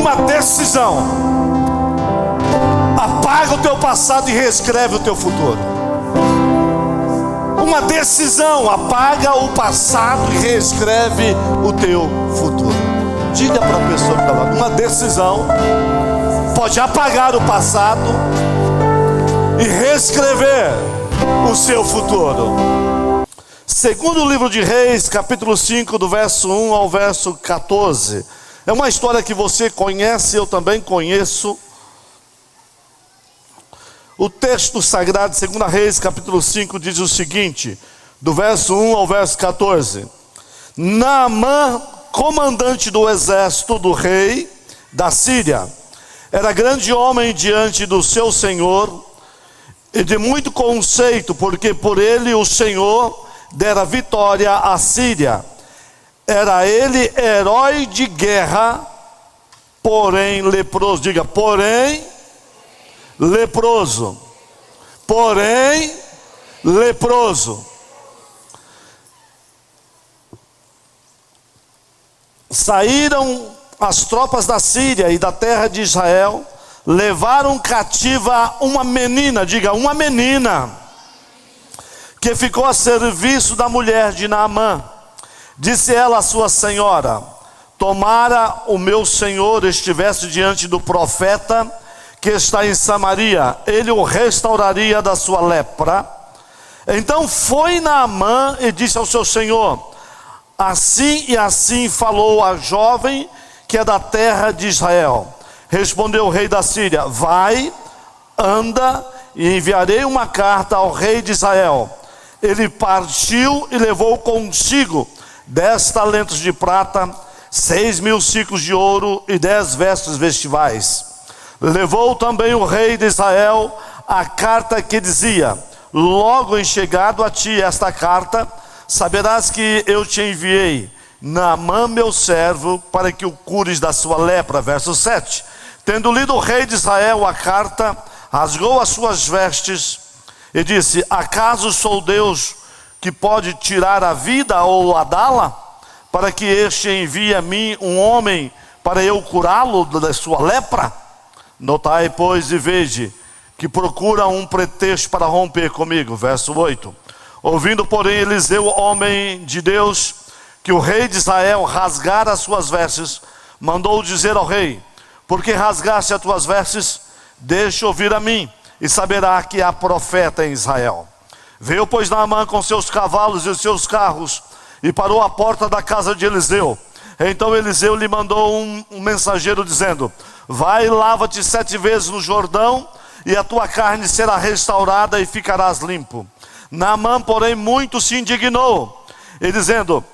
uma decisão. Apaga o teu passado e reescreve o teu futuro. Uma decisão. Apaga o passado e reescreve o teu futuro. Diga para a pessoa que está lá: uma decisão pode apagar o passado e reescrever o seu futuro. Segundo livro de Reis, capítulo 5, do verso 1 ao verso 14. É uma história que você conhece, eu também conheço. O texto sagrado, segundo Reis, capítulo 5, diz o seguinte, do verso 1 ao verso 14. Naamã, comandante do exército do rei da Síria, era grande homem diante do seu senhor e de muito conceito, porque por ele o Senhor dera vitória à Síria. Era ele herói de guerra, porém leproso. Diga, porém leproso. Porém leproso. Saíram as tropas da Síria e da terra de Israel, levaram cativa uma menina, diga, uma menina, que ficou a serviço da mulher de Naamã. Disse ela à sua senhora: tomara o meu senhor estivesse diante do profeta que está em Samaria, ele o restauraria da sua lepra. Então foi Naamã e disse ao seu senhor: assim e assim falou a jovem que é da terra de Israel. Respondeu o rei da Síria: vai, anda, e enviarei uma carta ao rei de Israel. Ele partiu e levou consigo 10 talentos de prata, 6.000 ciclos de ouro e 10 vestes vestivais. Levou também o rei de Israel a carta que dizia: logo em chegado a ti esta carta, saberás que eu te enviei Naamã meu servo, para que o cures da sua lepra. Verso 7. Tendo lido o rei de Israel a carta, rasgou as suas vestes e disse: acaso sou Deus que pode tirar a vida ou a dá-la, para que este envie a mim um homem para eu curá-lo da sua lepra? Notai, pois, e veja que procura um pretexto para romper comigo. Verso 8. Ouvindo, porém, Eliseu, homem de Deus, que o rei de Israel rasgara as suas vestes, mandou dizer ao rei: porque rasgaste as tuas vestes? Deixa ouvir a mim, e saberá que há profeta em Israel. Veio, pois, Naamã com seus cavalos e os seus carros, e parou à porta da casa de Eliseu. Então Eliseu lhe mandou um mensageiro, dizendo: vai, lava-te 7 vezes no Jordão, e a tua carne será restaurada e ficarás limpo. Naamã, porém, muito se indignou, e dizendo: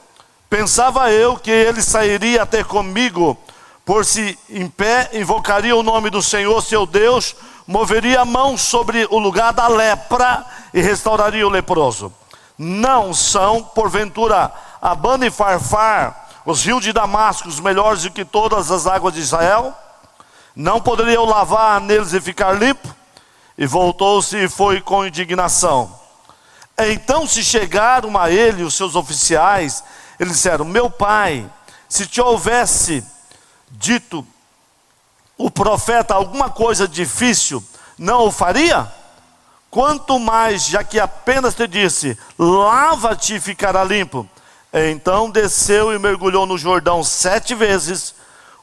pensava eu que ele sairia até comigo, por se em pé invocaria o nome do Senhor seu Deus, moveria a mão sobre o lugar da lepra e restauraria o leproso. Não são, porventura, Abana e Farfar, os rios de Damasco, os melhores do que todas as águas de Israel? Não poderia eu lavar neles e ficar limpo? E voltou-se e foi com indignação. Então se chegaram a ele os seus oficiais, eles disseram: meu pai, se te houvesse dito o profeta alguma coisa difícil, não o faria? Quanto mais, já que apenas te disse: lava-te e ficará limpo. Então desceu e mergulhou no Jordão 7 vezes,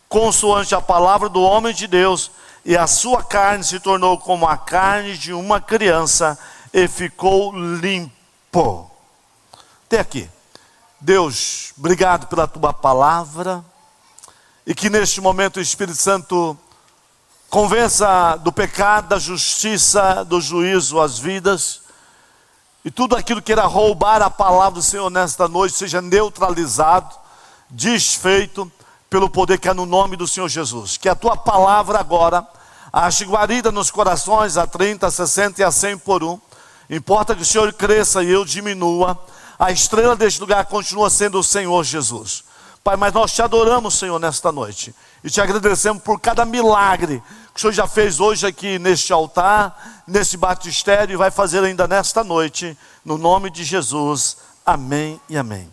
consoante a palavra do homem de Deus, e a sua carne se tornou como a carne de uma criança, e ficou limpo. Até aqui. Deus, obrigado pela tua palavra, e que neste momento o Espírito Santo convença do pecado, da justiça, do juízo as vidas, e tudo aquilo que irá roubar a palavra do Senhor nesta noite seja neutralizado, desfeito pelo poder que há no nome do Senhor Jesus. Que a tua palavra agora ache guarida nos corações a 30, a 60 e a 100 por um. Importa que o Senhor cresça e eu diminua. A estrela deste lugar continua sendo o Senhor Jesus. Pai, mas nós te adoramos, Senhor, nesta noite, e te agradecemos por cada milagre que o Senhor já fez hoje aqui neste altar, nesse batistério, e vai fazer ainda nesta noite, no nome de Jesus. Amém e amém.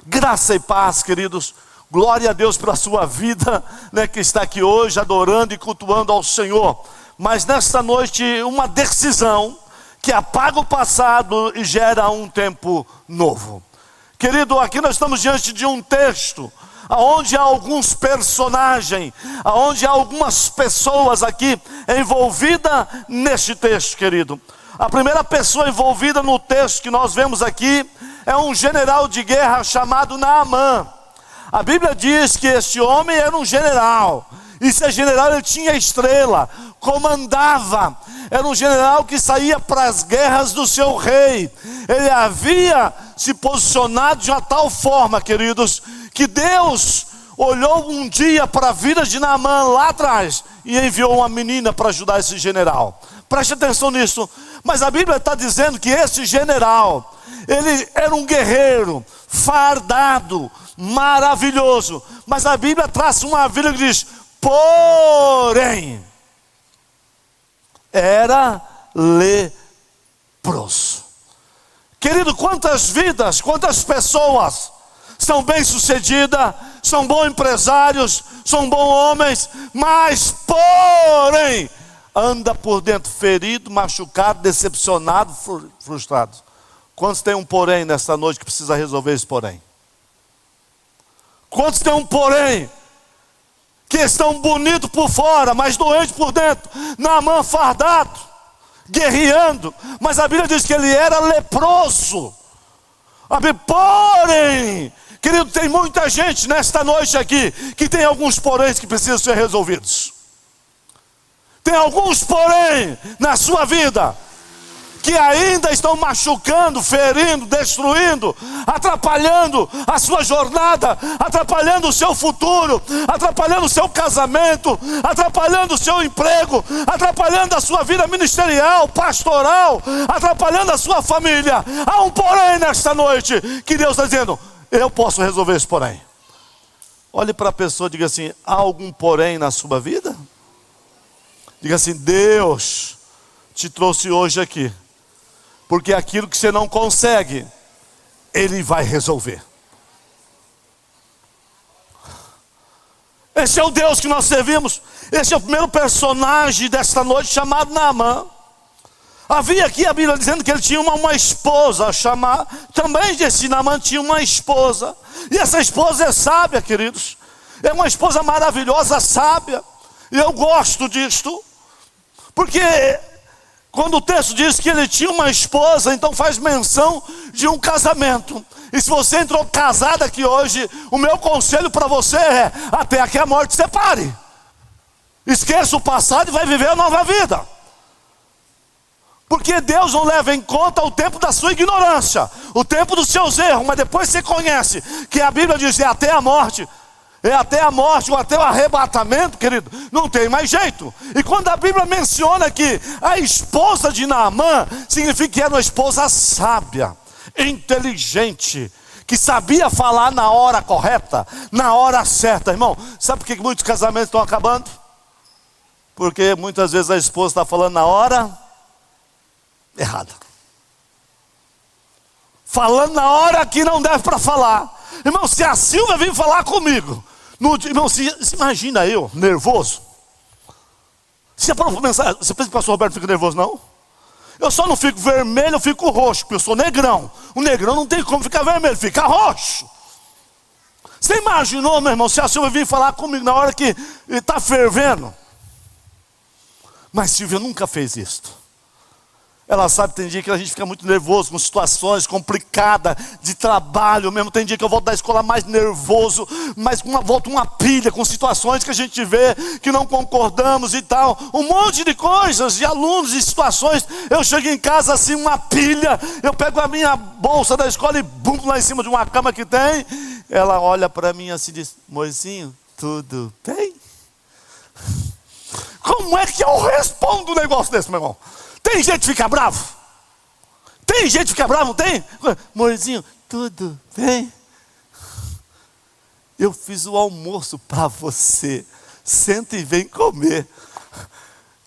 Graça e paz, queridos. Glória a Deus pela sua vida, né, que está aqui hoje adorando e cultuando ao Senhor. Mas nesta noite, uma decisão que apaga o passado e gera um tempo novo. Querido, aqui nós estamos diante de um texto onde há alguns personagens, onde há algumas pessoas aqui envolvidas neste texto, querido. A primeira pessoa envolvida no texto que nós vemos aqui é um general de guerra chamado Naamã. A Bíblia diz que este homem era um general. E esse general, ele tinha estrela, comandava. Era um general que saía para as guerras do seu rei. Ele havia se posicionado de uma tal forma, queridos, que Deus olhou um dia para a vida de Naamã lá atrás e enviou uma menina para ajudar esse general. Preste atenção nisso. Mas a Bíblia está dizendo que esse general, ele era um guerreiro, fardado, maravilhoso. Mas a Bíblia traz uma vírgula que diz: porém, era leproso. Querido, quantas vidas, quantas pessoas são bem-sucedidas, são bons empresários, são bons homens, mas porém, anda por dentro ferido, machucado, decepcionado, frustrado. Quantos tem um porém nesta noite que precisa resolver esse porém? Quantos tem um porém? Que estão bonitos por fora, mas doentes por dentro. Naamã fardado, guerreando, mas a Bíblia diz que ele era leproso. Porém, querido, tem muita gente nesta noite aqui que tem alguns poréns que precisam ser resolvidos. Tem alguns porém na sua vida que ainda estão machucando, ferindo, destruindo, atrapalhando a sua jornada, atrapalhando o seu futuro, atrapalhando o seu casamento, atrapalhando o seu emprego, atrapalhando a sua vida ministerial, pastoral, atrapalhando a sua família. Há um porém nesta noite que Deus está dizendo: eu posso resolver esse porém. Olhe para a pessoa e diga assim: há algum porém na sua vida? Diga assim: Deus te trouxe hoje aqui porque aquilo que você não consegue, Ele vai resolver. Esse é o Deus que nós servimos. Esse é o primeiro personagem desta noite, chamado Naamã. Havia aqui a Bíblia dizendo que ele tinha uma esposa chamada. Também esse Naamã tinha uma esposa. E essa esposa é sábia, queridos. É uma esposa maravilhosa, sábia. E eu gosto disto. Porque quando o texto diz que ele tinha uma esposa, então faz menção de um casamento. E se você entrou casado aqui hoje, o meu conselho para você é: até que a morte separe. Esqueça o passado e vai viver a nova vida. Porque Deus não leva em conta o tempo da sua ignorância, o tempo dos seus erros. Mas depois você conhece que a Bíblia diz: é até a morte. É até a morte ou até o arrebatamento, querido, não tem mais jeito. E quando a Bíblia menciona que a esposa de Naamã, significa que era uma esposa sábia, inteligente, que sabia falar na hora correta, na hora certa. Irmão, sabe por que muitos casamentos estão acabando? Porque muitas vezes a esposa está falando na hora errada, falando na hora que não deve para falar. Irmão, se a Silvia vir falar comigo, irmão, se imagina eu, nervoso. Você pensa que o pastor Roberto fica nervoso, não? Eu só não fico vermelho, eu fico roxo, porque eu sou negrão. O negrão não tem como ficar vermelho, fica roxo. Você imaginou, meu irmão, se a Silvia vir falar comigo na hora que está fervendo? Mas Silvia nunca fez isso. Ela sabe, tem dia que a gente fica muito nervoso com situações complicadas de trabalho mesmo. Tem dia que eu volto da escola mais nervoso, mas volto uma pilha com situações que a gente vê que não concordamos e tal. Um monte de coisas, de alunos e situações. Eu chego em casa assim, uma pilha. Eu pego a minha bolsa da escola e bum, lá em cima de uma cama que tem. Ela olha para mim assim e diz: Moizinho, tudo bem? Como é que eu respondo um negócio desse, meu irmão? Tem gente que fica bravo? Tem gente que fica bravo, não tem? Amorzinho, tudo bem? Eu fiz o almoço para você. Senta e vem comer.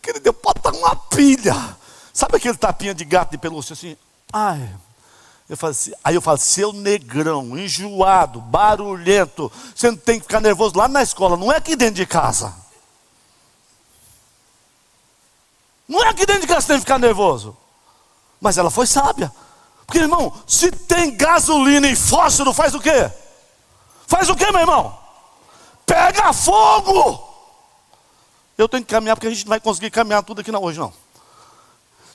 Querido, eu posso dar uma pilha. Sabe aquele tapinha de gato de pelúcia assim? Ai, Aí eu falo, seu negrão, enjoado, barulhento, você não tem que ficar nervoso lá na escola, não é aqui dentro de casa. Não é aqui dentro de casa que você tem que ficar nervoso. Mas ela foi sábia. Porque, irmão, se tem gasolina e fósforo, faz o quê? Faz o quê, meu irmão? Pega fogo! Eu tenho que caminhar, porque a gente não vai conseguir caminhar tudo aqui hoje, não.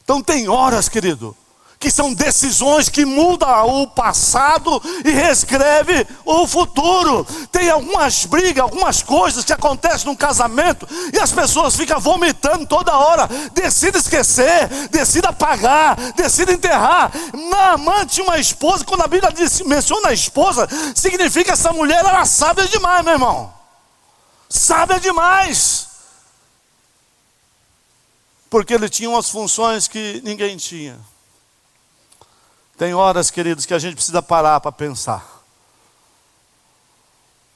Então tem horas, querido, que são decisões que mudam o passado e reescreve o futuro. Tem algumas brigas, algumas coisas que acontecem num casamento e as pessoas ficam vomitando toda hora. Decida esquecer, decida apagar, decida enterrar. Naamã tinha uma esposa. Quando a Bíblia menciona a esposa, significa que essa mulher era sábia demais, meu irmão. Sábia demais. Porque ele tinha umas funções que ninguém tinha. Tem horas, queridos, que a gente precisa parar para pensar.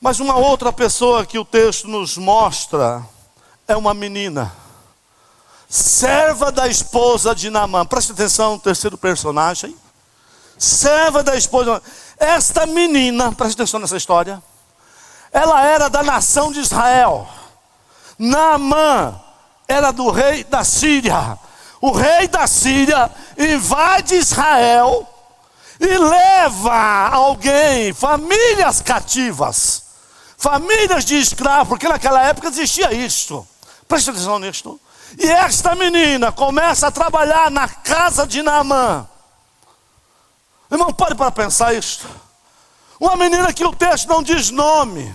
Mas uma outra pessoa que o texto nos mostra é uma menina, serva da esposa de Naamã. Preste atenção no terceiro personagem. Serva da esposa. Esta menina, preste atenção nessa história, ela era da nação de Israel. Naamã era do rei da Síria. O rei da Síria invade Israel e leva alguém, famílias cativas, famílias de escravos, porque naquela época existia isto. Preste atenção nisto. E esta menina começa a trabalhar na casa de Naamã. Irmão, pare para pensar isto. Uma menina que o texto não diz nome.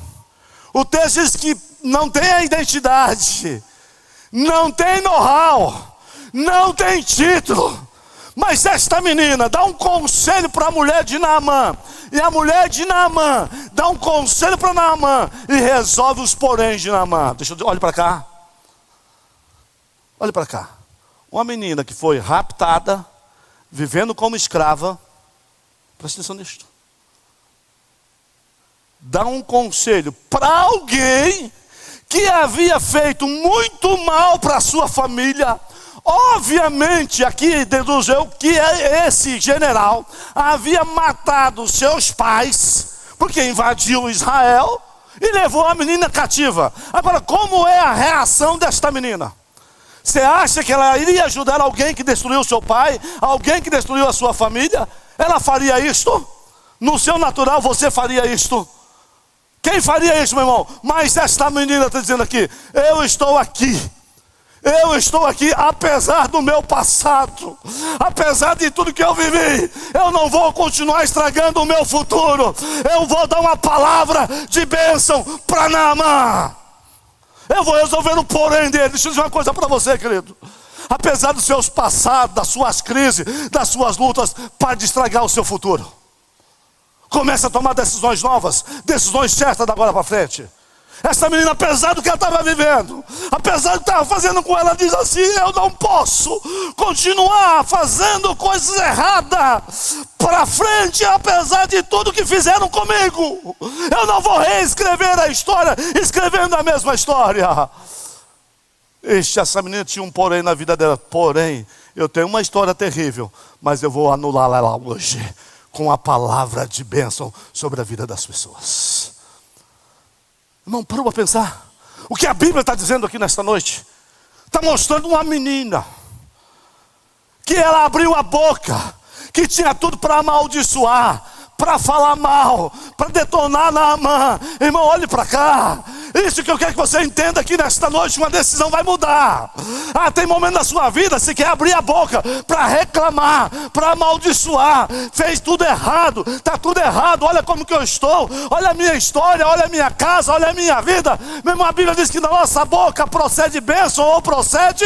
O texto diz que não tem a identidade, não tem know-how, não tem título. Mas esta menina dá um conselho para a mulher de Naamã. E a mulher de Naamã dá um conselho para Naamã e resolve os poréns de Naamã. Olha para cá. Olha para cá. Uma menina que foi raptada, vivendo como escrava. Presta atenção nisto. Dá um conselho para alguém que havia feito muito mal para a sua família. Obviamente, aqui deduziu que esse general havia matado seus pais, porque invadiu Israel e levou a menina cativa. Agora, como é a reação desta menina? Você acha que ela iria ajudar alguém que destruiu seu pai? Alguém que destruiu a sua família? Ela faria isto? No seu natural, você faria isto? Quem faria isso, meu irmão? Mas esta menina está dizendo aqui, eu estou aqui, apesar do meu passado, apesar de tudo que eu vivi, eu não vou continuar estragando o meu futuro, eu vou dar uma palavra de bênção para Naamã, eu vou resolver o porém dele. Deixa eu dizer uma coisa para você, querido, apesar dos seus passados, das suas crises, das suas lutas, pare de estragar o seu futuro. Comece a tomar decisões novas, decisões certas da agora para frente. Essa menina, apesar do que ela estava vivendo, apesar do que estava fazendo com ela, diz assim, eu não posso continuar fazendo coisas erradas para frente, apesar de tudo que fizeram comigo. Eu não vou reescrever a história, escrevendo a mesma história. Essa menina tinha um porém na vida dela. Porém, eu tenho uma história terrível, mas eu vou anulá-la hoje, com a palavra de bênção sobre a vida das pessoas. Irmão, parou para pensar. O que a Bíblia está dizendo aqui nesta noite? Está mostrando uma menina que ela abriu a boca, que tinha tudo para amaldiçoar, para falar mal, para detonar Naamã. Irmão, olhe para cá. Isso que eu quero que você entenda aqui nesta noite, uma decisão vai mudar. Tem momento da sua vida, você quer abrir a boca para reclamar, para amaldiçoar, fez tudo errado, está tudo errado, olha como que eu estou, olha a minha história, olha a minha casa, olha a minha vida. Mesmo a Bíblia diz que da nossa boca procede bênção ou procede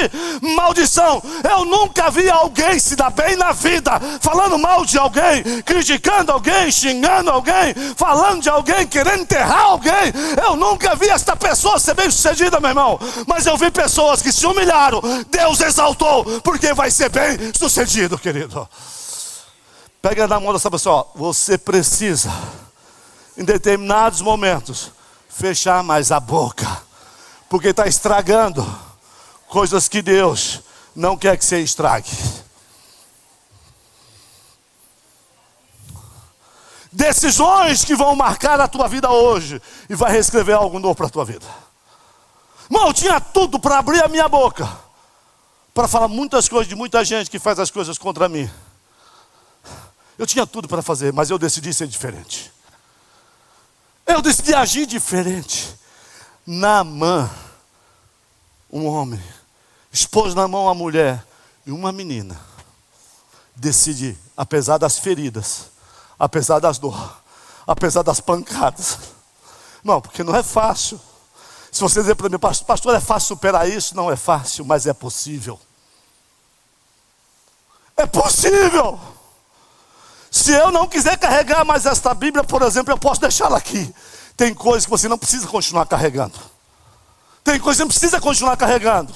maldição. Eu nunca vi alguém se dar bem na vida, falando mal de alguém, criticando alguém, xingando alguém, falando de alguém, querendo enterrar alguém. Eu nunca vi esta pessoa ser bem sucedida, meu irmão. Mas eu vi pessoas que se humilharam, Deus exaltou, porque vai ser bem sucedido, querido. Pega na mão dessa pessoa. Você precisa, em determinados momentos, fechar mais a boca, porque está estragando coisas que Deus não quer que você estrague. Decisões que vão marcar a tua vida hoje e vai reescrever algo novo para a tua vida. Irmão, eu tinha tudo para abrir a minha boca, para falar muitas coisas de muita gente que faz as coisas contra mim. Eu tinha tudo para fazer, mas eu decidi ser diferente. Eu decidi agir diferente. Naamã, um homem, expôs na mão uma mulher e uma menina, decide, apesar das feridas, apesar das dores, apesar das pancadas. Não, porque não é fácil. Se você dizer para mim, pastor, é fácil superar isso? Não é fácil, mas é possível. É possível. Se eu não quiser carregar mais esta Bíblia, por exemplo, eu posso deixá-la aqui. Tem coisas que você não precisa continuar carregando. Tem coisas que você não precisa continuar carregando.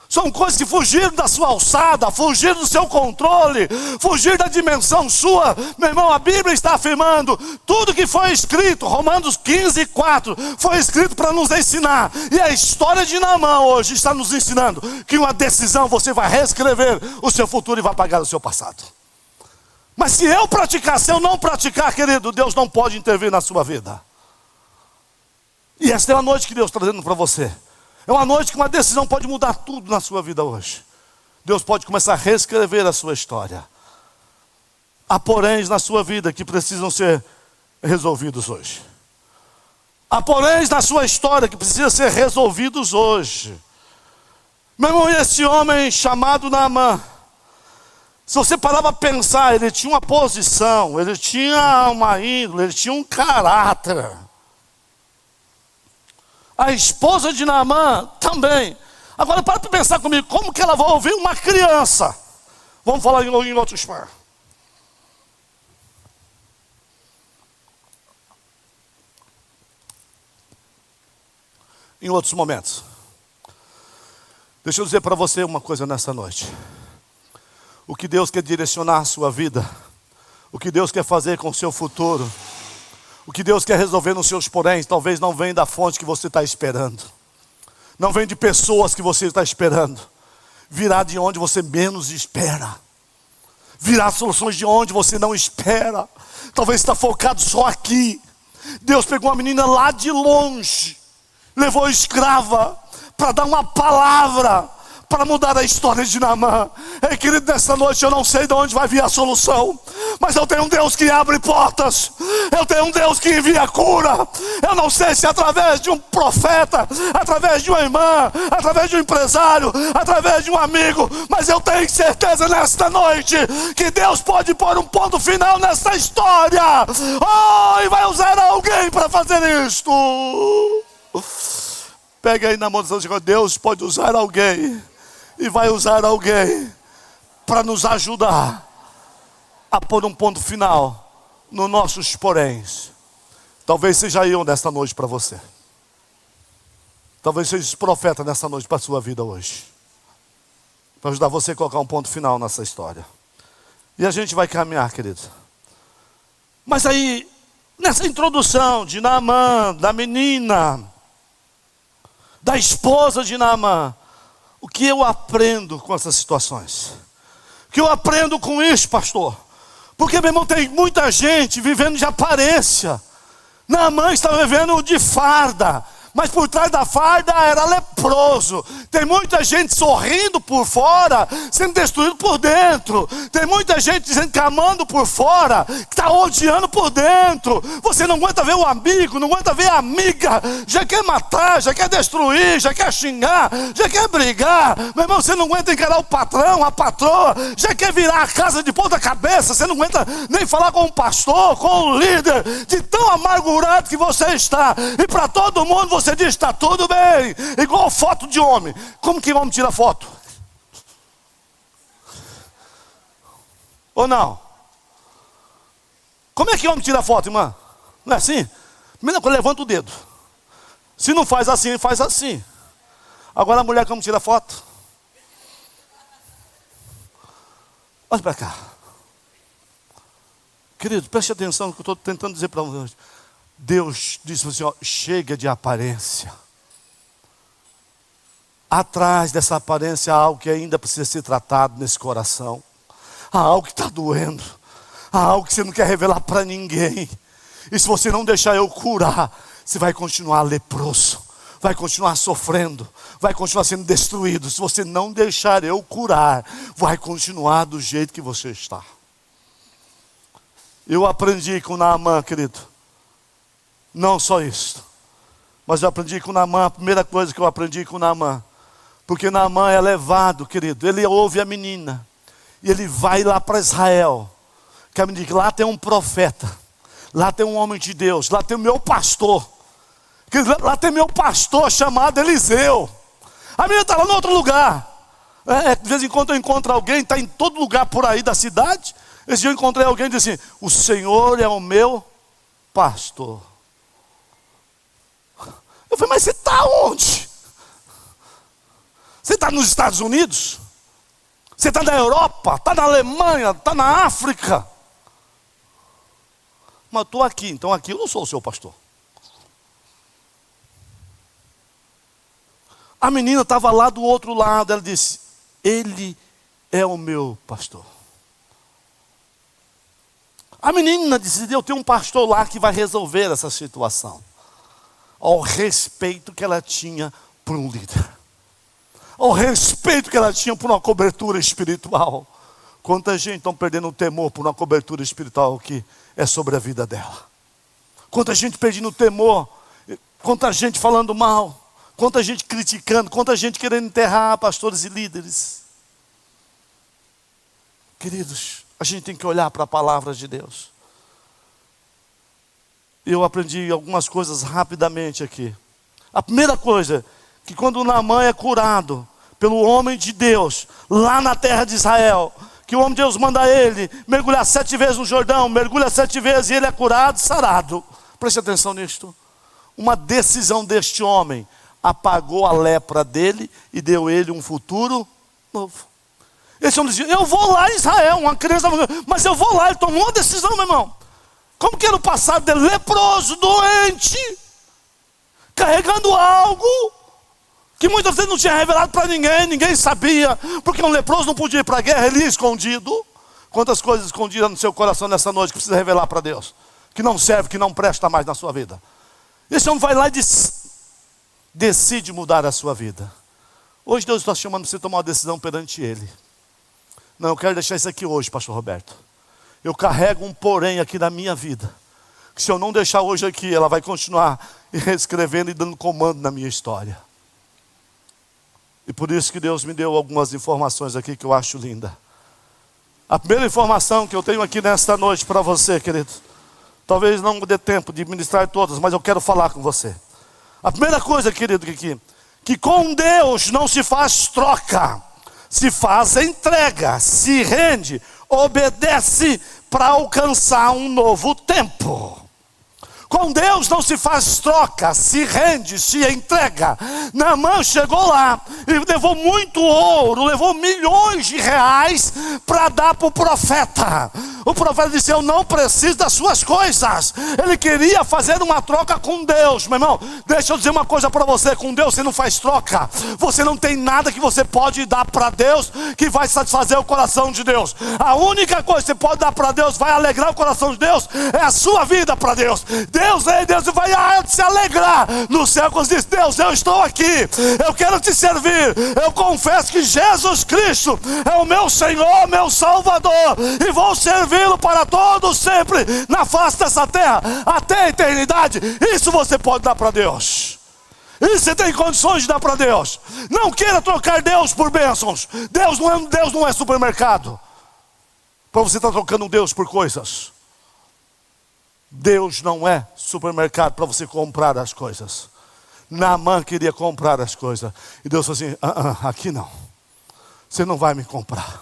São coisas que fugiram da sua alçada, fugiram do seu controle, fugiram da dimensão sua. Meu irmão, a Bíblia está afirmando, tudo que foi escrito, Romanos 15:4, foi escrito para nos ensinar. E a história de Naamã hoje está nos ensinando que uma decisão você vai reescrever o seu futuro e vai apagar o seu passado. Mas se eu praticar, se eu não praticar, querido, Deus não pode intervir na sua vida. E esta é a noite que Deus está trazendo para você. É uma noite que uma decisão pode mudar tudo na sua vida hoje. Deus pode começar a reescrever a sua história. Há poréns na sua vida que precisam ser resolvidos hoje. Há poréns na sua história que precisam ser resolvidos hoje. Meu irmão, esse homem chamado Naamã, se você parar para pensar, ele tinha uma posição, ele tinha uma índole, ele tinha um caráter. A esposa de Naamã também. Agora para pensar comigo, como que ela vai ouvir uma criança? Vamos falar em outros par. Em outros momentos. Deixa eu dizer para você uma coisa nessa noite. O que Deus quer direcionar a sua vida, o que Deus quer fazer com o seu futuro, o que Deus quer resolver nos seus poréns, talvez não venha da fonte que você está esperando. Não vem de pessoas que você está esperando. Virá de onde você menos espera. Virá soluções de onde você não espera. Talvez está focado só aqui. Deus pegou uma menina lá de longe, levou escrava para dar uma palavra, para mudar a história de Naamã. Ei, querido, nessa noite eu não sei de onde vai vir a solução, mas eu tenho um Deus que abre portas, eu tenho um Deus que envia cura. Eu não sei se através de um profeta, através de uma irmã, através de um empresário, através de um amigo, mas eu tenho certeza nesta noite que Deus pode pôr um ponto final nessa história. Oh, e vai usar alguém para fazer isto. Pega aí na mão de Deus, Deus pode usar alguém. E vai usar alguém para nos ajudar a pôr um ponto final nos nossos poréns. Talvez seja eu nesta noite para você. Talvez seja esse profeta nessa noite para a sua vida hoje. Para ajudar você a colocar um ponto final nessa história. E a gente vai caminhar, querido. Mas aí, nessa introdução de Naamã, da menina, da esposa de Naamã, o que eu aprendo com essas situações? O que eu aprendo com isso, pastor? Porque, meu irmão, tem muita gente vivendo de aparência. Naamã estava vivendo de farda, mas por trás da farda era leproso. Tem muita gente sorrindo por fora, sendo destruído por dentro. Tem muita gente desencamando por fora, que está odiando por dentro. Você não aguenta ver o amigo, não aguenta ver a amiga, já quer matar, já quer destruir, já quer xingar, já quer brigar. Meu irmão, você não aguenta encarar o patrão, a patroa, já quer virar a casa de ponta cabeça. Você não aguenta nem falar com o pastor, com o líder, de tão amargurado que você está. E para todo mundo você diz, está tudo bem, igual foto de homem. Como que homem tira foto? Ou não? Como é que homem tira foto, irmã? Não é assim? Primeira coisa, levanta o dedo. Se não faz assim, faz assim. Agora a mulher como tira foto? Olha para cá. Querido, preste atenção no que eu estou tentando dizer para vocês. Deus disse assim, ó, chega de aparência. Atrás dessa aparência há algo que ainda precisa ser tratado nesse coração. Há algo que está doendo. Há algo que você não quer revelar para ninguém. E se você não deixar eu curar, você vai continuar leproso, vai continuar sofrendo, vai continuar sendo destruído. Se você não deixar eu curar, vai continuar do jeito que você está. Eu aprendi com Naamã, querido. Não só isso, mas eu aprendi com Naamã, a primeira coisa que eu aprendi com Naamã. Porque Naamã é levado, querido. Ele ouve a menina. E ele vai lá para Israel. Que a menina diz, lá tem um profeta. Lá tem um homem de Deus. Lá tem o meu pastor. Lá tem meu pastor chamado Eliseu. A menina está lá no outro lugar. De vez em quando eu encontro alguém, está em todo lugar por aí da cidade. Esse dia eu encontrei alguém e disse assim, o Senhor é o meu pastor. Eu falei, mas você está onde? Você está nos Estados Unidos? Você está na Europa? Está na Alemanha? Está na África? Mas eu estou aqui, então aqui eu não sou o seu pastor. A menina estava lá do outro lado, ela disse, ele é o meu pastor. A menina disse, eu tenho um pastor lá que vai resolver essa situação. Ao respeito que ela tinha por um líder. Ao respeito que ela tinha por uma cobertura espiritual. Quanta gente estão perdendo o temor por uma cobertura espiritual que é sobre a vida dela. Quanta gente perdendo o temor. Quanta gente falando mal. Quanta gente criticando. Quanta gente querendo enterrar pastores e líderes. Queridos, a gente tem que olhar para a palavra de Deus. Eu aprendi algumas coisas rapidamente aqui. A primeira coisa, que quando Naamã é curado pelo homem de Deus, lá na terra de Israel, que o homem de Deus manda ele mergulhar 7 vezes no Jordão, mergulha 7 vezes e ele é curado, sarado. Preste atenção nisto. Uma decisão deste homem apagou a lepra dele e deu ele um futuro novo. Esse homem dizia, eu vou lá em Israel, uma criança, mas eu vou lá. Ele tomou uma decisão, meu irmão. Como que era o passado dele? Leproso, doente, carregando algo que muitas vezes não tinha revelado para ninguém, ninguém sabia, porque um leproso não podia ir para a guerra, ele ia escondido. Quantas coisas escondidas no seu coração nessa noite que precisa revelar para Deus, que não serve, que não presta mais na sua vida. Esse homem vai lá e decide mudar a sua vida. Hoje Deus está chamando você a tomar uma decisão perante Ele. Não, eu quero deixar isso aqui hoje, pastor Roberto. Eu carrego um porém aqui na minha vida, que se eu não deixar hoje aqui, ela vai continuar reescrevendo e dando comando na minha história. E por isso que Deus me deu algumas informações aqui que eu acho linda. A primeira informação que eu tenho aqui nesta noite para você, querido, talvez não dê tempo de ministrar todas, mas eu quero falar com você. A primeira coisa, querido, que com Deus não se faz troca, se faz entrega, se rende, obedece para alcançar um novo tempo. Com Deus não se faz troca, se rende, se entrega. Naamã chegou lá e levou muito ouro, levou milhões de reais para dar para o profeta. O profeta disse, eu não preciso das suas coisas. Ele queria fazer uma troca com Deus. Meu irmão, deixa eu dizer uma coisa para você, com Deus você não faz troca. Você não tem nada que você pode dar para Deus que vai satisfazer o coração de Deus. A única coisa que você pode dar para Deus, vai alegrar o coração de Deus, é a sua vida para Deus. Deus vai se alegrar no céu quando diz, Deus, eu estou aqui, eu quero te servir, eu confesso que Jesus Cristo é o meu Senhor, meu Salvador, e vou servi-lo para todos sempre, na face dessa terra, até a eternidade. Isso você pode dar para Deus. Isso você tem condições de dar para Deus. Não queira trocar Deus por bênçãos. Deus não é supermercado para você estar trocando Deus por coisas. Deus não é supermercado para você comprar as coisas. Naamã queria comprar as coisas. E Deus falou assim, aqui não. Você não vai me comprar.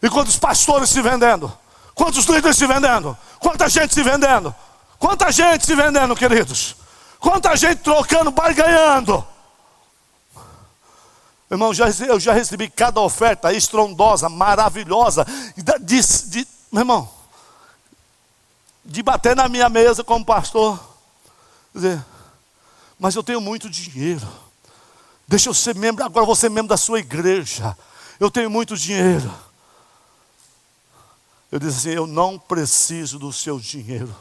E quantos pastores se vendendo? Quantos líderes se vendendo? Quanta gente se vendendo? Quanta gente se vendendo, queridos? Quanta gente trocando, barganhando? Irmão, eu já recebi cada oferta estrondosa, maravilhosa. Meu irmão, de bater na minha mesa como pastor, dizer, mas eu tenho muito dinheiro, deixa eu ser membro, agora vou ser membro da sua igreja, eu tenho muito dinheiro. Eu disse assim: eu não preciso do seu dinheiro.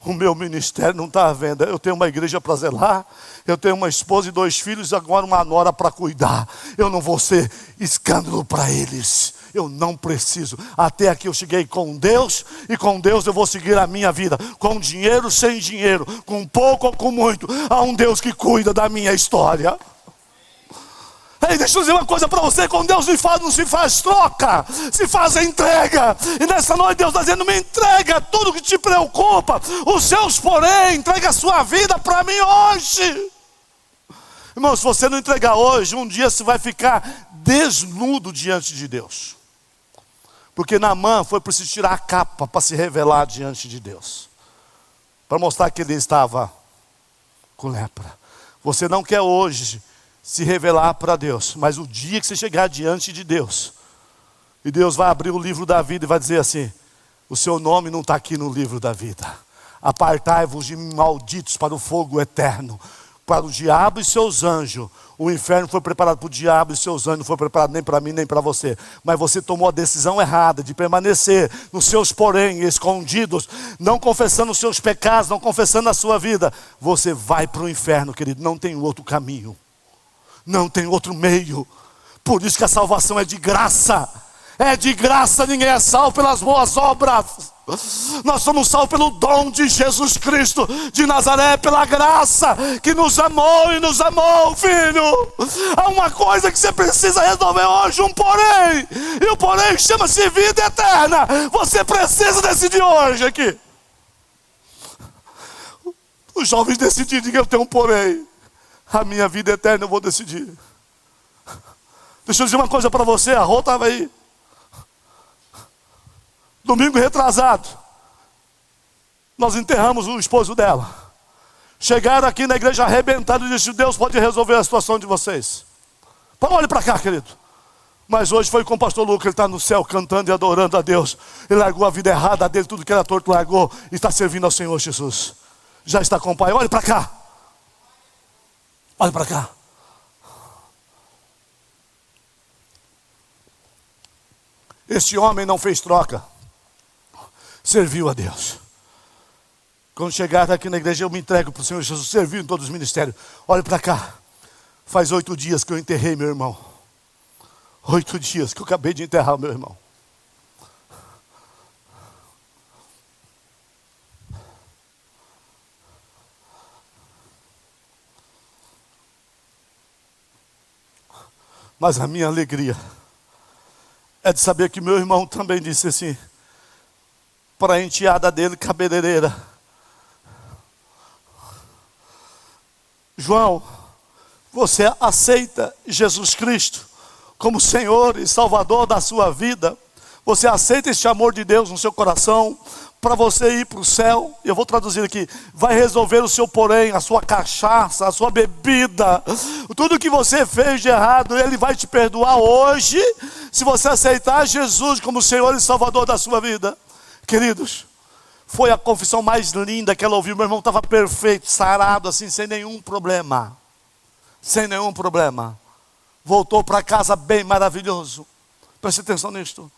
O meu ministério não está à venda. Eu tenho uma igreja para zelar, eu tenho uma esposa e 2 filhos, agora uma nora para cuidar. Eu não vou ser escândalo para eles. Eu não preciso. Até aqui eu cheguei com Deus, e com Deus eu vou seguir a minha vida. Com dinheiro, sem dinheiro, com pouco ou com muito. Há um Deus que cuida da minha história. Ei, deixa eu dizer uma coisa para você: com Deus não se faz troca, se faz entrega. E nessa noite Deus está dizendo: me entrega tudo que te preocupa, os seus porém, entrega a sua vida para mim hoje. Irmão, se você não entregar hoje, um dia você vai ficar desnudo diante de Deus. Porque Naamã foi preciso tirar a capa para se revelar diante de Deus, para mostrar que ele estava com lepra. Você não quer hoje se revelar para Deus, mas o dia que você chegar diante de Deus, e Deus vai abrir o livro da vida e vai dizer assim: o seu nome não está aqui no livro da vida. Apartai-vos de mim, malditos, para o fogo eterno. Para o diabo e seus anjos. O inferno foi preparado para o diabo e seus anjos, não foi preparado nem para mim nem para você. Mas você tomou a decisão errada de permanecer nos seus porém escondidos, não confessando os seus pecados, não confessando a sua vida. Você vai para o inferno, querido. Não tem outro caminho, não tem outro meio. Por isso que a salvação é de graça. É de graça, ninguém é salvo pelas boas obras. Nós somos salvos pelo dom de Jesus Cristo de Nazaré, pela graça que nos amou e nos amou, filho. Há uma coisa que você precisa resolver hoje, um porém. E o porém chama-se vida eterna. Você precisa decidir hoje aqui. Os jovens decidirem que eu tenho um porém. A minha vida eterna eu vou decidir. Deixa eu dizer uma coisa para você, a Rô estava aí. Domingo retrasado, nós enterramos o esposo dela. Chegaram aqui na igreja arrebentados e disseram: Deus pode resolver a situação de vocês. Olhe para cá, querido. Mas hoje foi com o pastor Lucas, ele está no céu cantando e adorando a Deus. Ele largou a vida errada dele, tudo que era torto largou, e está servindo ao Senhor Jesus. Já está com o Pai. Olhe para cá. Olhe para cá. Este homem não fez troca. Serviu a Deus. Quando chegar aqui na igreja, eu me entrego para o Senhor Jesus. Serviu em todos os ministérios. Olhe para cá. Faz 8 dias que eu enterrei meu irmão. 8 dias que eu acabei de enterrar o meu irmão. Mas a minha alegria é de saber que meu irmão também disse assim para a enteada dele, cabeleireira: João, você aceita Jesus Cristo como Senhor e Salvador da sua vida? Você aceita este amor de Deus no seu coração para você ir para o céu? Eu vou traduzir aqui: vai resolver o seu porém, a sua cachaça, a sua bebida, tudo que você fez de errado, Ele vai te perdoar hoje, se você aceitar Jesus como Senhor e Salvador da sua vida. Queridos, foi a confissão mais linda que ela ouviu. Meu irmão estava perfeito, sarado assim, sem nenhum problema. Sem nenhum problema. Voltou para casa bem, maravilhoso. Preste atenção nisto.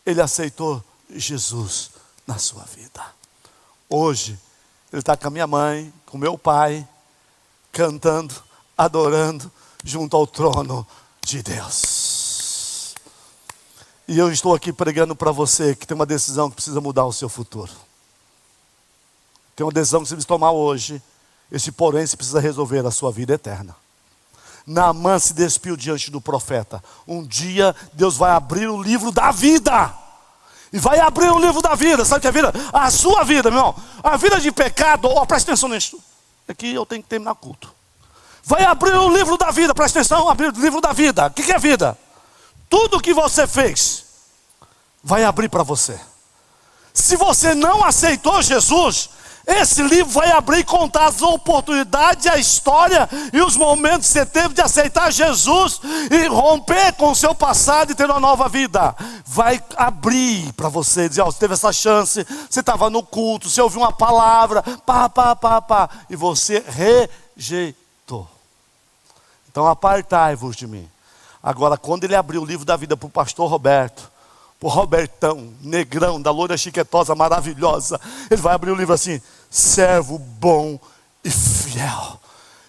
Ele aceitou Jesus na sua vida. Hoje, ele está com a minha mãe, com meu pai, cantando, adorando, junto ao trono de Deus. E eu estou aqui pregando para você que tem uma decisão que precisa mudar o seu futuro. Tem uma decisão que você precisa tomar hoje. Esse porém você precisa resolver a sua vida eterna. Naamã se despiu diante do profeta. Um dia Deus vai abrir o livro da vida. E vai abrir o livro da vida. Sabe o que é a vida? A sua vida, meu irmão. A vida de pecado. Presta atenção nisso. Aqui eu tenho que terminar o culto. Vai abrir o livro da vida. Presta atenção, abrir o livro da vida. O que é vida? Tudo que você fez vai abrir para você. Se você não aceitou Jesus, esse livro vai abrir e contar as oportunidades, a história e os momentos que você teve de aceitar Jesus e romper com o seu passado e ter uma nova vida. Vai abrir para você, dizer: você teve essa chance, você estava no culto, você ouviu uma palavra, e você rejeitou. Então apartai-vos de mim. Agora, quando ele abriu o livro da vida para o pastor Roberto, o Robertão, negrão, da loira chiquetosa, maravilhosa. Ele vai abrir o livro assim: servo bom e fiel.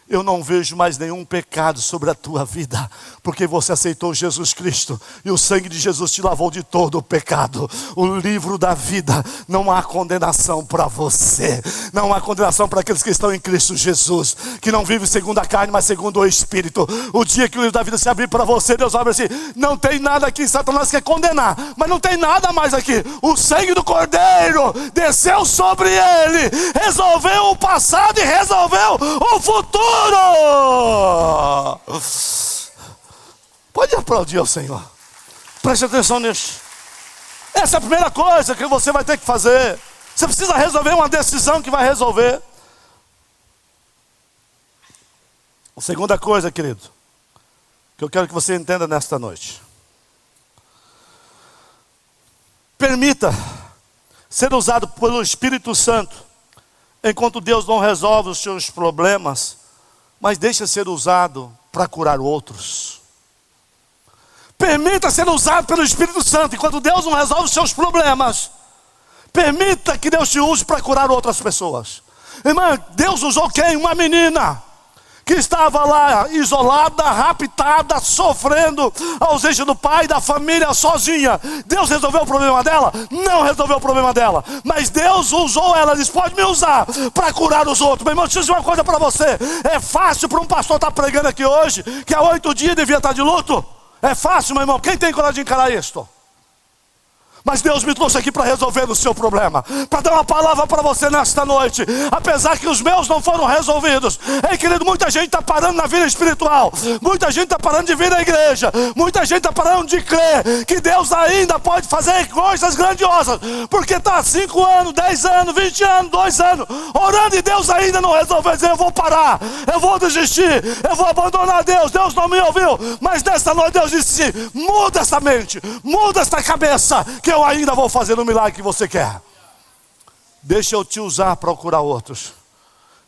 Eu não vejo mais nenhum pecado sobre a tua vida, porque você aceitou Jesus Cristo, e o sangue de Jesus te lavou de todo o pecado. O livro da vida, não há condenação para você, não há condenação para aqueles que estão em Cristo Jesus, que não vivem segundo a carne, mas segundo o Espírito. O dia que o livro da vida se abrir para você, Deus abre assim: não tem nada aqui, Satanás quer condenar, mas não tem nada mais aqui. O sangue do Cordeiro desceu sobre ele, resolveu o passado e resolveu o futuro. Pode aplaudir ao Senhor. Preste atenção nisso. Essa é a primeira coisa que você vai ter que fazer. Você precisa resolver uma decisão que vai resolver. A segunda coisa, querido, que eu quero que você entenda nesta noite: permita ser usado pelo Espírito Santo enquanto Deus não resolve os seus problemas, mas deixa ser usado para curar outros. Permita ser usado pelo Espírito Santo enquanto Deus não resolve os seus problemas. Permita que Deus te use para curar outras pessoas. Irmã, Deus usou quem? Uma menina que estava lá isolada, raptada, sofrendo, ausência do pai, da família, sozinha. Deus resolveu o problema dela? Não resolveu o problema dela, mas Deus usou ela. Diz: pode me usar para curar os outros. Meu irmão, deixa eu dizer uma coisa para você: é fácil para um pastor estar pregando aqui hoje, que há 8 dias devia estar de luto? É fácil, meu irmão? Quem tem coragem de encarar isto? Mas Deus me trouxe aqui para resolver o seu problema, para dar uma palavra para você nesta noite. Apesar que os meus não foram resolvidos. Ei, querido, muita gente está parando na vida espiritual, muita gente está parando de vir à igreja, muita gente está parando de crer que Deus ainda pode fazer coisas grandiosas, porque está 5 anos, 10 anos, 20 anos, 2 anos orando, e Deus ainda não resolveu. Dizer: eu vou parar, eu vou desistir, eu vou abandonar Deus. Deus não me ouviu. Mas nesta noite Deus disse assim: muda essa mente, muda essa cabeça, que eu ainda vou fazer o milagre que você quer. Deixa eu te usar para curar outros.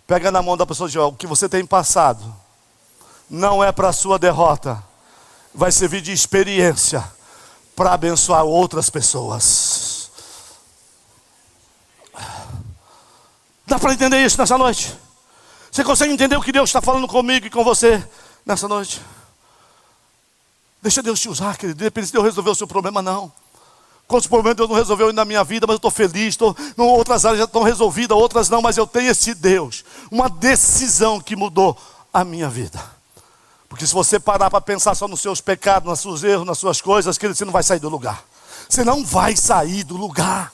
Pega na mão da pessoa e diz: o que você tem passado não é para a sua derrota, vai servir de experiência para abençoar outras pessoas. Dá para entender isso nessa noite? Você consegue entender o que Deus está falando comigo e com você nessa noite? Deixa Deus te usar, querido. Depende se Deus resolveu o seu problema, não. Quantos problemas Deus não resolveu na minha vida, mas eu estou feliz. Outras áreas já estão resolvidas, outras não, mas eu tenho esse Deus. Uma decisão que mudou a minha vida. Porque se você parar para pensar só nos seus pecados, nos seus erros, nas suas coisas, querido, você não vai sair do lugar. Você não vai sair do lugar.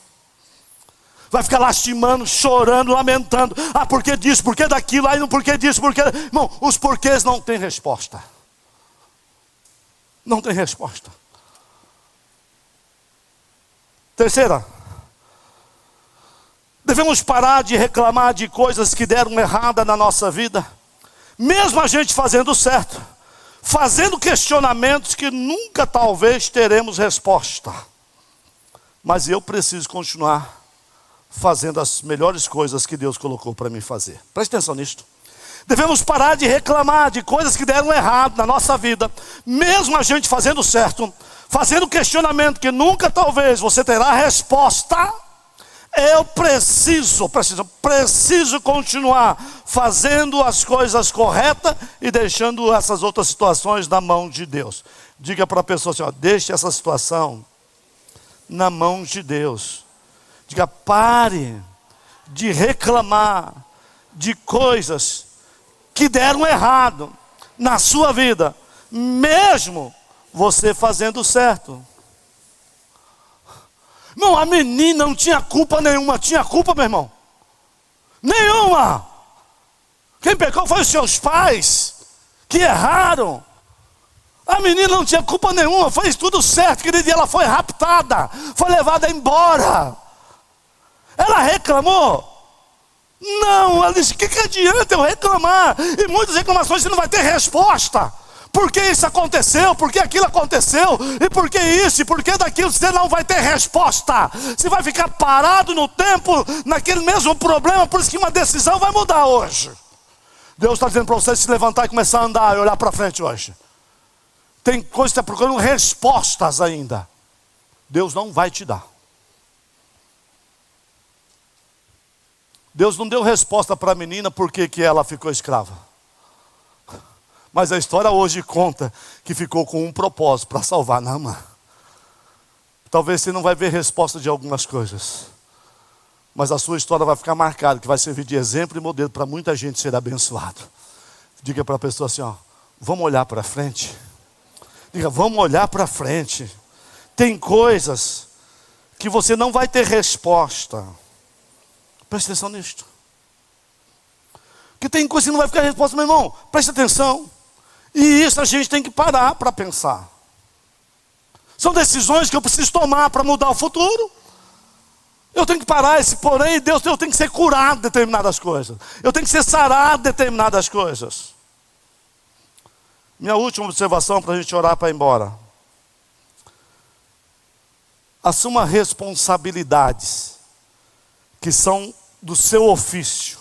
Vai ficar lastimando, chorando, lamentando. Ah, por que disso, por que daquilo, aí não por que disso, por que... Irmão, os porquês não têm resposta. Não tem resposta. Terceira, devemos parar de reclamar de coisas que deram errada na nossa vida, mesmo a gente fazendo certo, fazendo questionamentos que nunca talvez teremos resposta. Mas eu preciso continuar fazendo as melhores coisas que Deus colocou para mim fazer. Preste atenção nisto. Devemos parar de reclamar de coisas que deram errado na nossa vida, mesmo a gente fazendo certo, fazendo questionamento que nunca talvez você terá resposta. Eu preciso continuar fazendo as coisas corretas e deixando essas outras situações na mão de Deus. Diga para a pessoa assim: deixe essa situação na mão de Deus. Diga: pare de reclamar de coisas que deram errado na sua vida, mesmo você fazendo certo. Não, a menina não tinha culpa nenhuma. Tinha culpa, meu irmão? Nenhuma. Quem pecou foi os seus pais, que erraram. A menina não tinha culpa nenhuma, fez tudo certo, querido, e ela foi raptada, foi levada embora. Ela reclamou? Não, ela disse: que adianta eu reclamar? E muitas reclamações você não vai ter resposta. Por que isso aconteceu? Por que aquilo aconteceu? E por que isso? E por que daquilo? Você não vai ter resposta. Você vai ficar parado no tempo, naquele mesmo problema. Por isso que uma decisão vai mudar hoje. Deus está dizendo para você se levantar e começar a andar e olhar para frente hoje. Tem coisa que está procurando respostas ainda. Deus não vai te dar. Deus não deu resposta para a menina porque que ela ficou escrava. Mas a história hoje conta que ficou com um propósito, para salvar Naamã. Talvez você não vai ver resposta de algumas coisas, mas a sua história vai ficar marcada, que vai servir de exemplo e modelo para muita gente ser abençoado. Diga para a pessoa assim, ó, vamos olhar para frente. Diga, vamos olhar para frente. Tem coisas que você não vai ter resposta. Preste atenção nisto. Que tem coisa que não vai ficar resposta, meu irmão. Preste atenção. E isso a gente tem que parar para pensar. São decisões que eu preciso tomar para mudar o futuro. Eu tenho que parar esse porém, Deus, eu tenho que ser curado de determinadas coisas. Eu tenho que ser sarado de determinadas coisas. Minha última observação para a gente orar para ir embora. Assuma responsabilidades que são do seu ofício.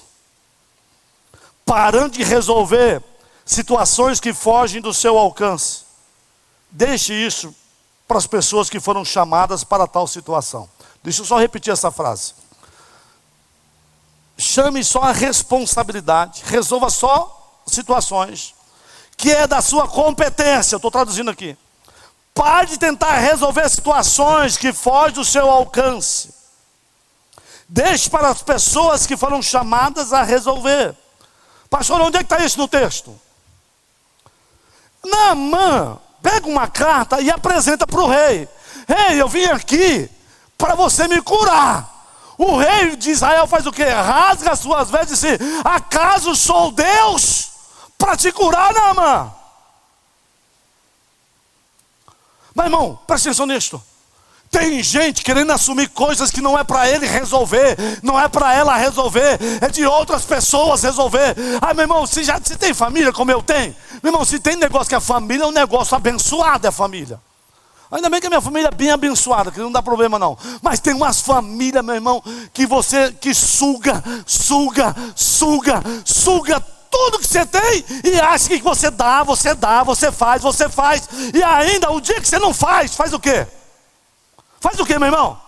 Parando de resolver situações que fogem do seu alcance. Deixe isso para as pessoas que foram chamadas para tal situação. Deixa eu só repetir essa frase. Chame só a responsabilidade, resolva só situações que é da sua competência. Eu estou traduzindo aqui. Pare de tentar resolver situações que fogem do seu alcance. Deixe para as pessoas que foram chamadas a resolver. Pastor, onde é que está isso no texto? Naamã pega uma carta e apresenta para o rei. Rei, eu vim aqui para você me curar. O rei de Israel faz o quê? Rasga as suas vestes e diz, acaso sou Deus para te curar, Naamã? Mas irmão, presta atenção nisto. Tem gente querendo assumir coisas que não é para ele resolver, não é para ela resolver, é de outras pessoas resolver. Ah, meu irmão, se tem família como eu tenho, meu irmão, se tem negócio que a família é um negócio abençoado, é a família. Ainda bem que a minha família é bem abençoada, que não dá problema não. Mas tem umas famílias, meu irmão, que suga tudo que você tem e acha que você dá, você faz. E ainda o dia que você não faz o quê? Faz o quê, meu irmão?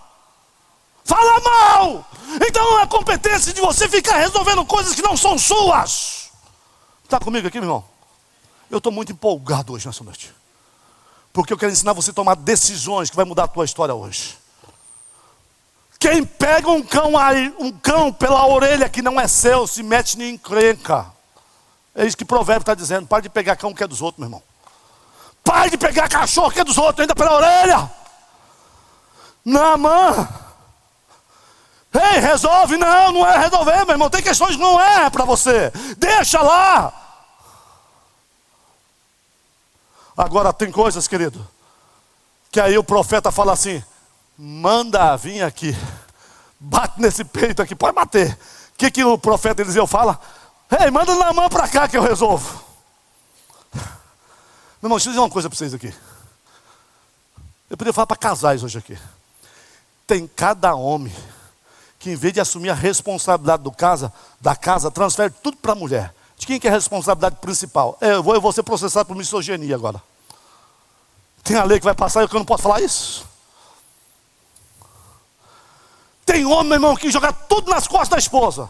Fala mal! Então não é competência de você ficar resolvendo coisas que não são suas. Está comigo aqui, meu irmão? Eu estou muito empolgado hoje nessa noite. Porque eu quero ensinar você a tomar decisões que vai mudar a tua história hoje. Quem pega um cão pela orelha que não é seu, se mete em encrenca. É isso que o provérbio está dizendo. Pare de pegar cão que é dos outros, meu irmão. Pare de pegar cachorro que é dos outros, ainda pela orelha. Naamã. Ei, resolve? Não é resolver, meu irmão. Tem questões que não é para você. Deixa lá. Agora tem coisas, querido, que aí o profeta fala assim, manda vir aqui. Bate nesse peito aqui, pode bater. O que o profeta Eliseu fala? Ei, manda Naamã para cá que eu resolvo. Meu irmão, deixa eu dizer uma coisa para vocês aqui. Eu poderia falar para casais hoje aqui. Tem cada homem que em vez de assumir a responsabilidade da casa, transfere tudo para a mulher. De quem que é a responsabilidade principal? Eu vou ser processado por misoginia agora. Tem a lei que vai passar e eu não posso falar isso? Tem homem, meu irmão, que joga tudo nas costas da esposa.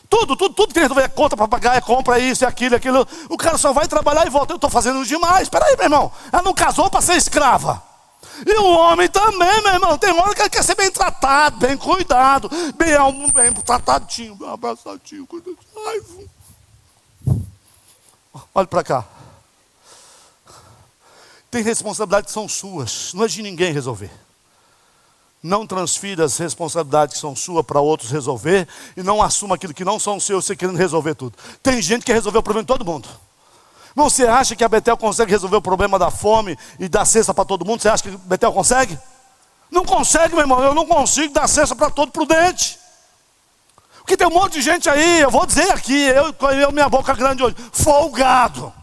Tudo que tem que resolver, é conta para pagar, é compra, isso, é aquilo. O cara só vai trabalhar e volta. Eu estou fazendo demais. Espera aí, meu irmão. Ela não casou para ser escrava. E o homem também, meu irmão. Tem hora que ele quer ser bem tratado, bem cuidado, bem tratadinho, bem abraçadinho. Olha para cá. Tem responsabilidades que são suas, não é de ninguém resolver. Não transfira as responsabilidades que são suas para outros resolver e não assuma aquilo que não são seus, você querendo resolver tudo. Tem gente que quer resolver o problema de todo mundo. Irmão, você acha que a Betel consegue resolver o problema da fome e dar cesta para todo mundo? Você acha que a Betel consegue? Não consegue, meu irmão. Eu não consigo dar cesta para todo prudente. Porque tem um monte de gente aí, eu vou dizer aqui, minha boca grande hoje, folgado.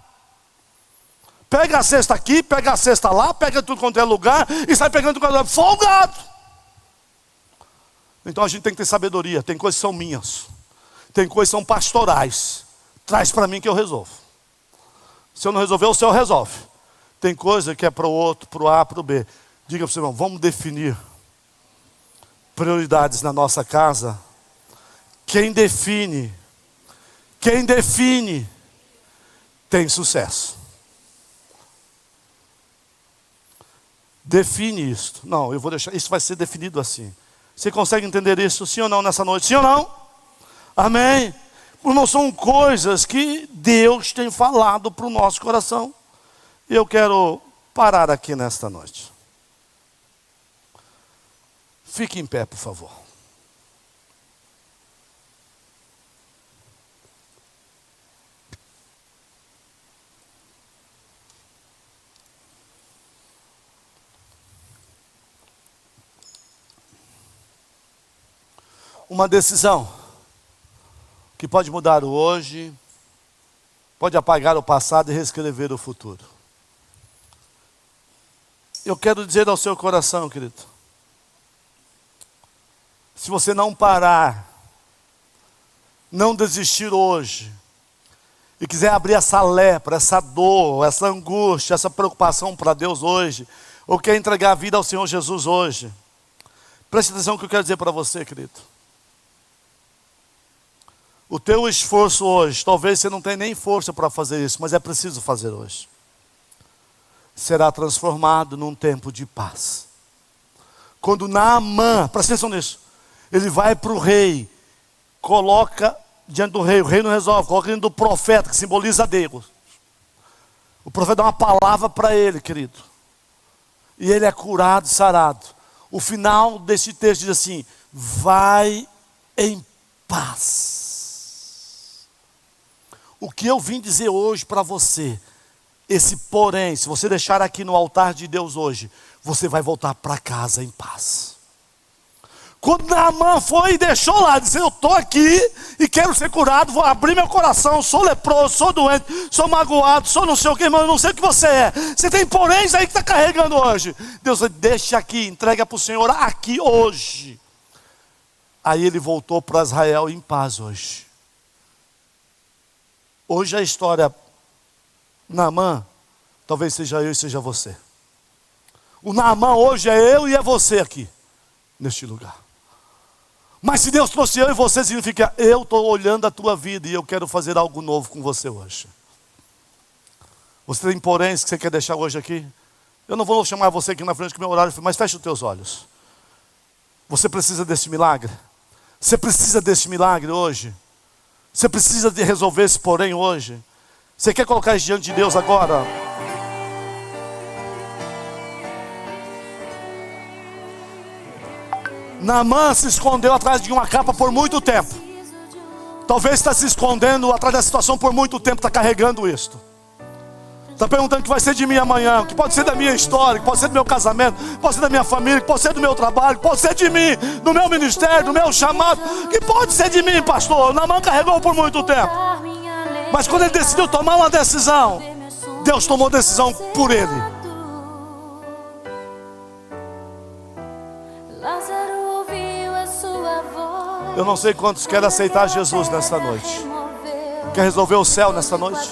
Pega a cesta aqui, pega a cesta lá, pega tudo quanto é lugar e sai pegando tudo quanto é lugar. Folgado. Então a gente tem que ter sabedoria. Tem coisas que são minhas. Tem coisas que são pastorais. Traz para mim que eu resolvo. Se eu não resolver, o Senhor resolve. Tem coisa que é para o outro, para o A, para o B. Diga para o seu irmão, vamos definir prioridades na nossa casa. Quem define tem sucesso. Define isso. Não, eu vou deixar, isso vai ser definido assim. Você consegue entender isso, sim ou não, nessa noite? Sim ou não? Amém? Irmão, são coisas que Deus tem falado para o nosso coração. E eu quero parar aqui nesta noite. Fique em pé, por favor. Uma decisão que pode mudar o hoje, pode apagar o passado e reescrever o futuro. Eu quero dizer ao seu coração, querido, se você não parar, não desistir hoje, e quiser abrir essa lepra, essa dor, essa angústia, essa preocupação para Deus hoje, ou quer entregar a vida ao Senhor Jesus hoje, preste atenção no que eu quero dizer para você, querido. O teu esforço hoje, talvez você não tenha nem força para fazer isso, mas é preciso fazer hoje. Será transformado num tempo de paz. Quando Naamã, presta atenção nisso, ele vai para o rei, coloca diante do rei, o rei não resolve, coloca diante do profeta, que simboliza Deus. O profeta dá uma palavra para ele, querido. E ele é curado, sarado. O final desse texto diz assim, vai em paz. O que eu vim dizer hoje para você, esse porém, se você deixar aqui no altar de Deus hoje, você vai voltar para casa em paz. Quando Naamã foi e deixou lá, disse, eu estou aqui e quero ser curado, vou abrir meu coração, sou leproso, sou doente, sou magoado, sou não sei o que, irmão, eu não sei o que você é. Você tem poréns aí que está carregando hoje. Deus, deixa aqui, entrega para o Senhor aqui hoje. Aí ele voltou para Israel em paz hoje. Hoje a história, Naamã, talvez seja eu e seja você. O Naamã hoje é eu e é você aqui, neste lugar. Mas se Deus trouxe eu e você, significa, eu estou olhando a tua vida e eu quero fazer algo novo com você hoje. Você tem poréns que você quer deixar hoje aqui? Eu não vou chamar você aqui na frente que meu horário foi, mas feche os teus olhos. Você precisa desse milagre? Você precisa desse milagre hoje? Você precisa de resolver esse porém hoje? Você quer colocar isso diante de Deus agora? Naamã se escondeu atrás de uma capa por muito tempo. Talvez está se escondendo atrás da situação por muito tempo, está carregando isto. Está perguntando o que vai ser de mim amanhã, o que pode ser da minha história, o que pode ser do meu casamento, o que pode ser da minha família, o que pode ser do meu trabalho, o que pode ser de mim, do meu ministério, do meu chamado, o que pode ser de mim, pastor. Naamã carregou por muito tempo. Mas quando ele decidiu tomar uma decisão, Deus tomou decisão por ele. Eu não sei quantos querem aceitar Jesus nesta noite. Quer resolver o céu nesta noite?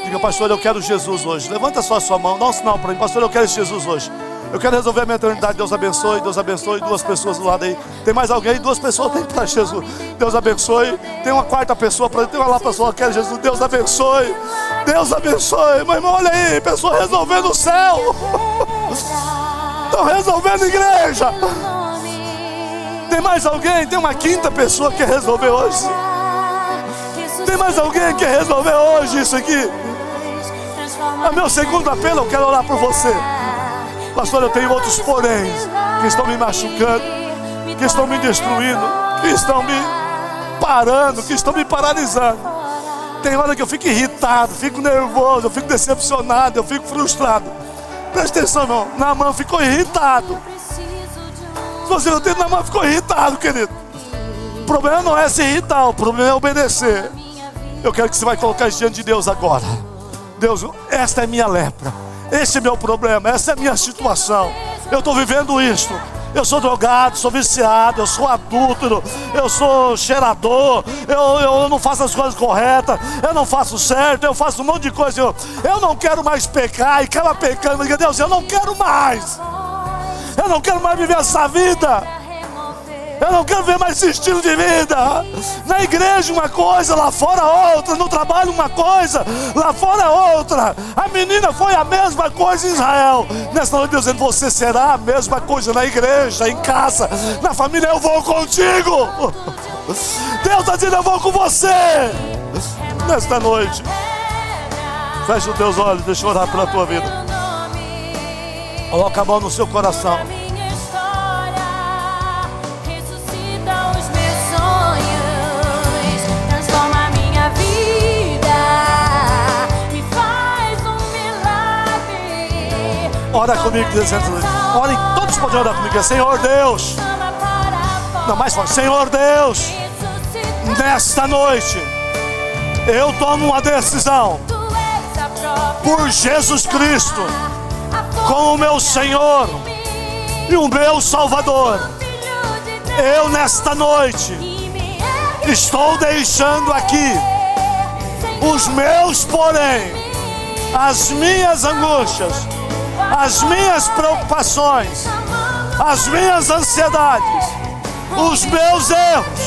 Diga, pastor, eu quero Jesus hoje. Levanta só a sua mão, dá um sinal para mim. Pastor, eu quero esse Jesus hoje. Eu quero resolver a minha eternidade. Deus abençoe, Deus abençoe. Duas pessoas do lado aí. Tem mais alguém? Duas pessoas tem para Jesus. Deus abençoe. Tem uma quarta pessoa para tem uma lá pessoa que quer Jesus. Deus abençoe. Deus abençoe. Meu irmão, olha aí, pessoa resolvendo o céu. Estão resolvendo a igreja. Tem mais alguém? Tem uma quinta pessoa que quer resolver hoje. Tem mais alguém que quer resolver hoje isso aqui? É meu segundo apelo, eu quero orar por você. Pastor, eu tenho outros poréns que estão me machucando, que estão me destruindo, que estão me parando, que estão me paralisando. Tem hora que eu fico irritado, fico nervoso, eu fico decepcionado, eu fico frustrado. Presta atenção, irmão. Naamã ficou irritado. Se você não tem, Naamã ficou irritado, querido. O problema não é se irritar, o problema é obedecer. Eu quero que você vai colocar isso diante de Deus agora. Deus, esta é minha lepra, esse é meu problema, essa é a minha situação. Eu estou vivendo isto. Eu sou drogado, sou viciado, eu sou adúltero, eu sou cheirador, eu não faço as coisas corretas, eu não faço certo, eu faço um monte de coisa. Eu não quero mais pecar e acaba pecando. Deus, eu não quero mais. Eu não quero mais viver essa vida. Eu não quero ver mais esse estilo de vida. Na igreja uma coisa, lá fora outra. No trabalho uma coisa, lá fora outra. A menina foi a mesma coisa em Israel. Nessa noite Deus dizendo, você será a mesma coisa na igreja, em casa, na família. Eu vou contigo. Deus está dizendo, eu vou com você. Nesta noite, feche os teus olhos, deixa eu orar pela tua vida. Coloca a mão no seu coração. Ora comigo, dizendo, orem, todos podem orar comigo. Senhor Deus, não, mais forte. Senhor Deus, nesta noite eu tomo uma decisão por Jesus Cristo como o meu Senhor e o meu Salvador. Eu nesta noite estou deixando aqui os meus porém, as minhas angústias, as minhas preocupações, as minhas ansiedades, os meus erros,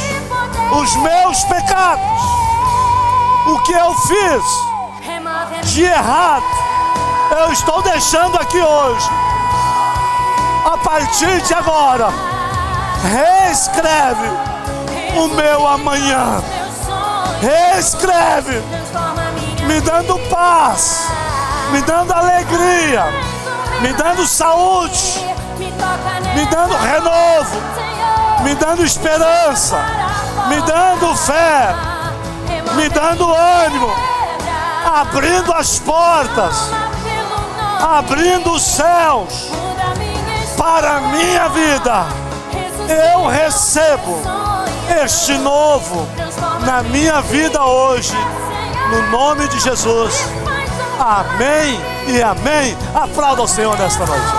os meus pecados, o que eu fiz de errado, eu estou deixando aqui hoje. A partir de agora, reescreve o meu amanhã, reescreve, me dando paz, me dando alegria, me dando saúde, me dando renovo, me dando esperança, me dando fé, me dando ânimo, abrindo as portas, abrindo os céus para a minha vida. Eu recebo este novo na minha vida hoje, no nome de Jesus. Amém e amém. Aplauda o Senhor nesta noite.